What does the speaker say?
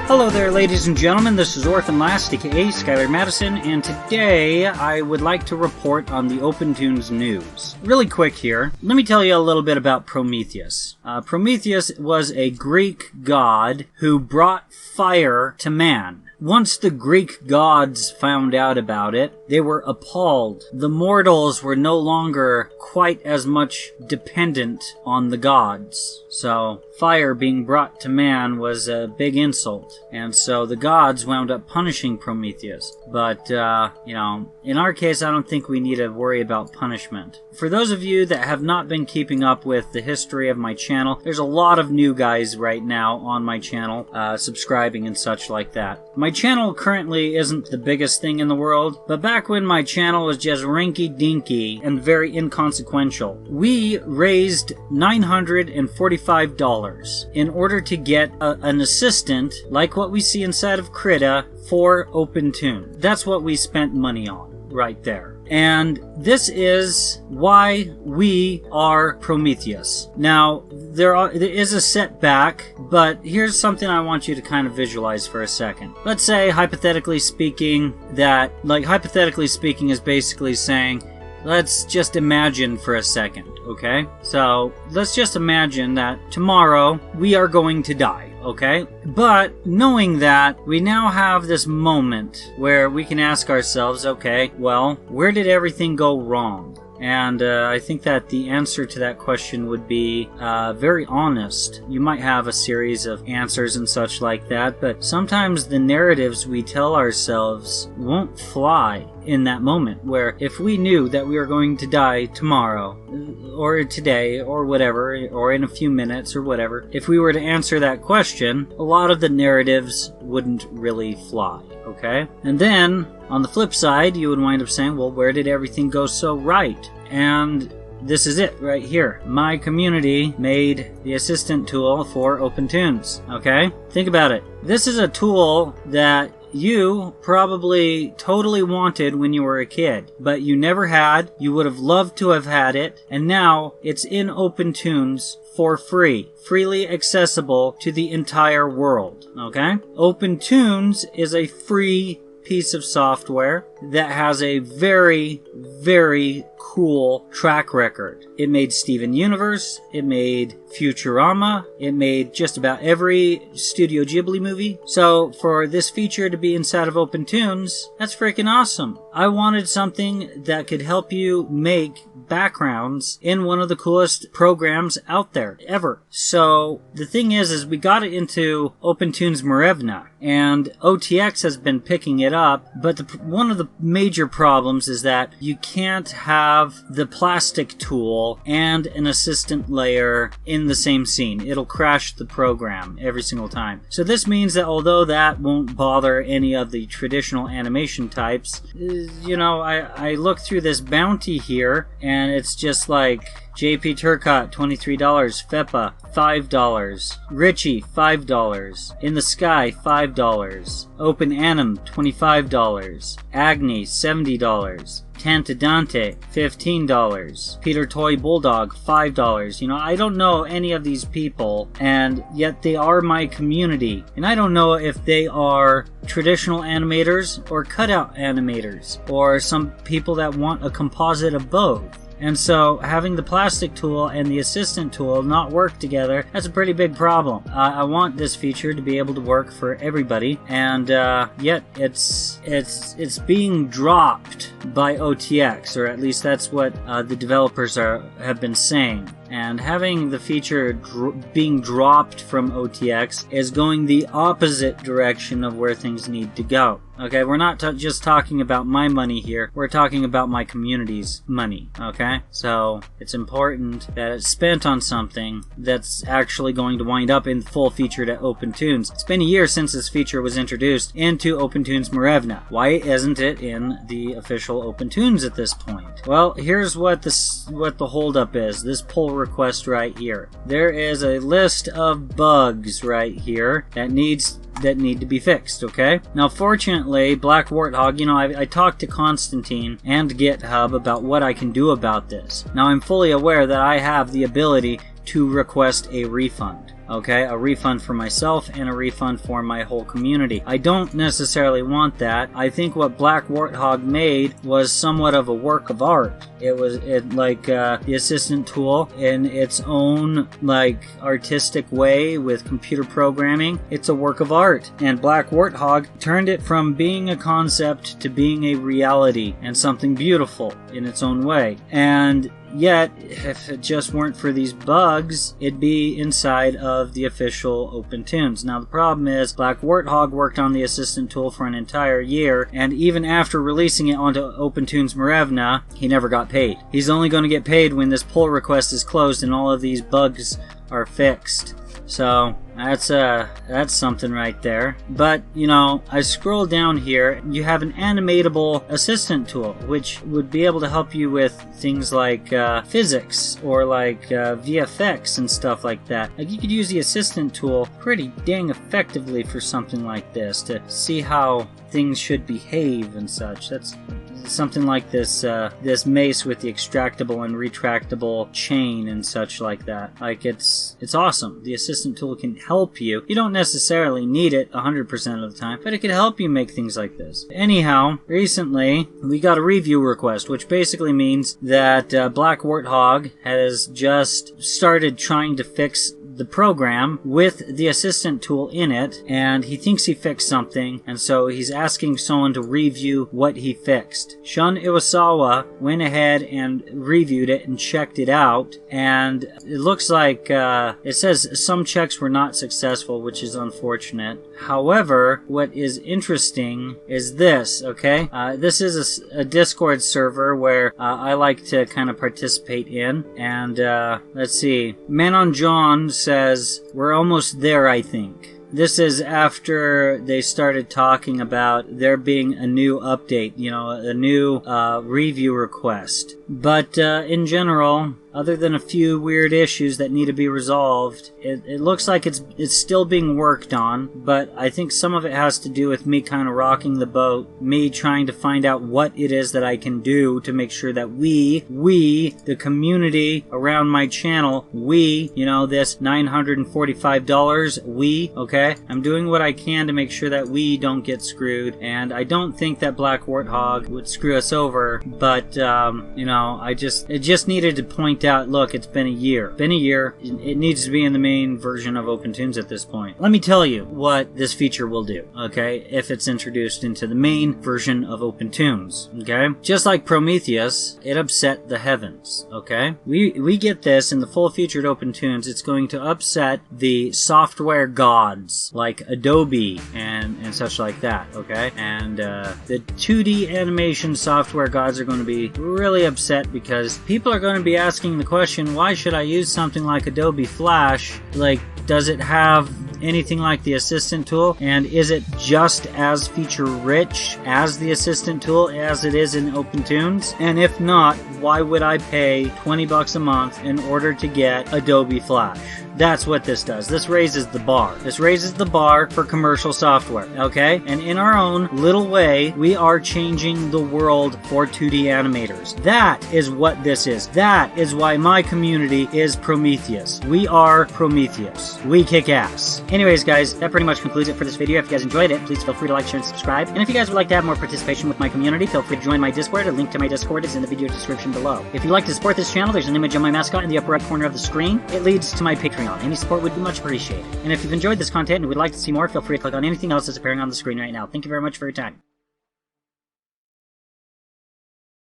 Hello there, ladies and gentlemen. This is Orphan Last, aka Skylar Madison, and today I would like to report on the Opentoonz news. Really quick here, let me tell you a little bit about Prometheus. Prometheus was a Greek god who brought fire to man. Once the Greek gods found out about it, they were appalled. The mortals were no longer quite as much dependent on the gods. So, fire being brought to man was a big insult. And so the gods wound up punishing Prometheus. But, in our case, I don't think we need to worry about punishment. For those of you that have not been keeping up with the history of my channel, there's a lot of new guys right now on my channel, subscribing and such like that. My channel currently isn't the biggest thing in the world, but back when my channel was just rinky-dinky and very inconsequential, we raised $945 in order to get an assistant, like what we see inside of Krita, for Opentoonz. That's what we spent money on, right there. And this is why we are Prometheus. Now, there is a setback, but here's something I want you to kind of visualize for a second. Let's say, hypothetically speaking, hypothetically speaking is basically saying, let's just imagine for a second, okay? So, let's just imagine that tomorrow we are going to die. Okay? But knowing that, we now have this moment where we can ask ourselves, okay, well, where did everything go wrong? And I think that the answer to that question would be very honest. You might have a series of answers and such like that, but sometimes the narratives we tell ourselves won't fly in that moment, where if we knew that we were going to die tomorrow, or today, or whatever, or in a few minutes, or whatever, if we were to answer that question, a lot of the narratives wouldn't really fly, okay? And then, on the flip side, you would wind up saying, well, where did everything go so right? And this is it right here. My community made the assistant tool for Opentoonz, okay? Think about it. This is a tool that you probably totally wanted when you were a kid, but you never had. You would have loved to have had it, and now it's in Opentoonz for free, freely accessible to the entire world, okay? Opentoonz is a free piece of software that has a very, very cool track record. It made Steven Universe, it made Futurama, it made just about every Studio Ghibli movie. So for this feature to be inside of Opentoonz, that's freaking awesome. I wanted something that could help you make backgrounds in one of the coolest programs out there ever. So the thing is we got it into Opentoonz Marevna, and OTX has been picking it up, but one of the major problems is that you can't have the plastic tool and an assistant layer in the same scene. It'll crash the program every single time. So this means that although that won't bother any of the traditional animation types, I look through this bounty here and it's just like JP Turcotte, $23, Feppa, $5, Richie, $5, In the Sky, $5, Open Anim, $25, Agni, $70, Tantadante, $15, Peter Toy Bulldog, $5. I don't know any of these people, and yet they are my community. And I don't know if they are traditional animators or cutout animators, or some people that want a composite of both. And so, having the plastic tool and the assistant tool not work together, that's a pretty big problem. I want this feature to be able to work for everybody, and yet it's being dropped by OTX, or at least that's what the developers have been saying. And having the feature being dropped from OTX is going the opposite direction of where things need to go. Okay, we're not just talking about my money here, we're talking about my community's money, okay? So, it's important that it's spent on something that's actually going to wind up in full featured at Opentoonz. It's been a year since this feature was introduced into Opentoonz Marevna. Why isn't it in the official Opentoonz at this point? Well, here's what the holdup is. This pull request right here. There is a list of bugs right here that need to be fixed, okay? Now, fortunately, Black Warthog, I talked to Constantine and GitHub about what I can do about this. Now, I'm fully aware that I have the ability to request a refund. okay? A refund for myself and a refund for my whole community. I don't necessarily want that. I think what Black Warthog made was somewhat of a work of art. It was like the assistant tool in its own like artistic way with computer programming. It's a work of art, and Black Warthog turned it from being a concept to being a reality and something beautiful in its own way. And yet, if it just weren't for these bugs, it'd be inside of the official Opentoonz. Now, the problem is, Black Warthog worked on the assistant tool for an entire year, and even after releasing it onto Opentoonz Marevna, he never got paid. He's only going to get paid when this pull request is closed and all of these bugs are fixed. So that's something right there. But, you know, I scroll down here, you have an animatable assistant tool, which would be able to help you with things like physics or like VFX and stuff like that. Like, you could use the assistant tool pretty dang effectively for something like this to see how things should behave and such. That's something like this this mace with the extractable and retractable chain and such like that. Like, it's awesome. The assistant tool can help you. You don't necessarily need it 100% of the time, but it can help you make things like this. Anyhow, recently we got a review request, which basically means that Black Warthog has just started trying to fix the program with the assistant tool in it, and he thinks he fixed something, and so he's asking someone to review what he fixed. Shun Iwasawa went ahead and reviewed it and checked it out, and it looks like it says some checks were not successful, which is unfortunate. However, what is interesting is this, okay? This is a Discord server where I like to kind of participate in, and let's see. Manon John says, "We're almost there, I think." This is after they started talking about there being a new update, you know, a new review request. But in general, other than a few weird issues that need to be resolved, it looks like it's still being worked on, but I think some of it has to do with me kind of rocking the boat, me trying to find out what it is that I can do to make sure that we, the community around my channel, you know, this $945, okay? I'm doing what I can to make sure that we don't get screwed, and I don't think that Black Warthog would screw us over, but, you know, it just needed to point out, look, it's been a year. It needs to be in the main version of Opentoonz at this point. Let me tell you what this feature will do, okay, if it's introduced into the main version of Opentoonz, okay? Just like Prometheus, it upset the heavens, okay? We get this in the full featured Opentoonz. It's going to upset the software gods like Adobe and such like that, okay? And the 2D animation software gods are going to be really upset because people are going to be asking the question, why should I use something like Adobe Flash? Like, does it have anything like the assistant tool, and is it just as feature rich as the assistant tool as it is in Opentoonz? And if not, why would I pay 20 bucks a month in order to get Adobe Flash? That's what this does. This raises the bar. This raises the bar for commercial software, okay? And in our own little way, we are changing the world for 2D animators. That is what this is. That is why my community is Prometheus. We are Prometheus. We kick ass. Anyways, guys, that pretty much concludes it for this video. If you guys enjoyed it, please feel free to like, share, and subscribe. And if you guys would like to have more participation with my community, feel free to join my Discord. A link to my Discord is in the video description below. If you'd like to support this channel, there's an image of my mascot in the upper right corner of the screen. It leads to my Patreon. Any support would be much appreciated. And if you've enjoyed this content and would like to see more, feel free to click on anything else that's appearing on the screen right now. Thank you very much for your time.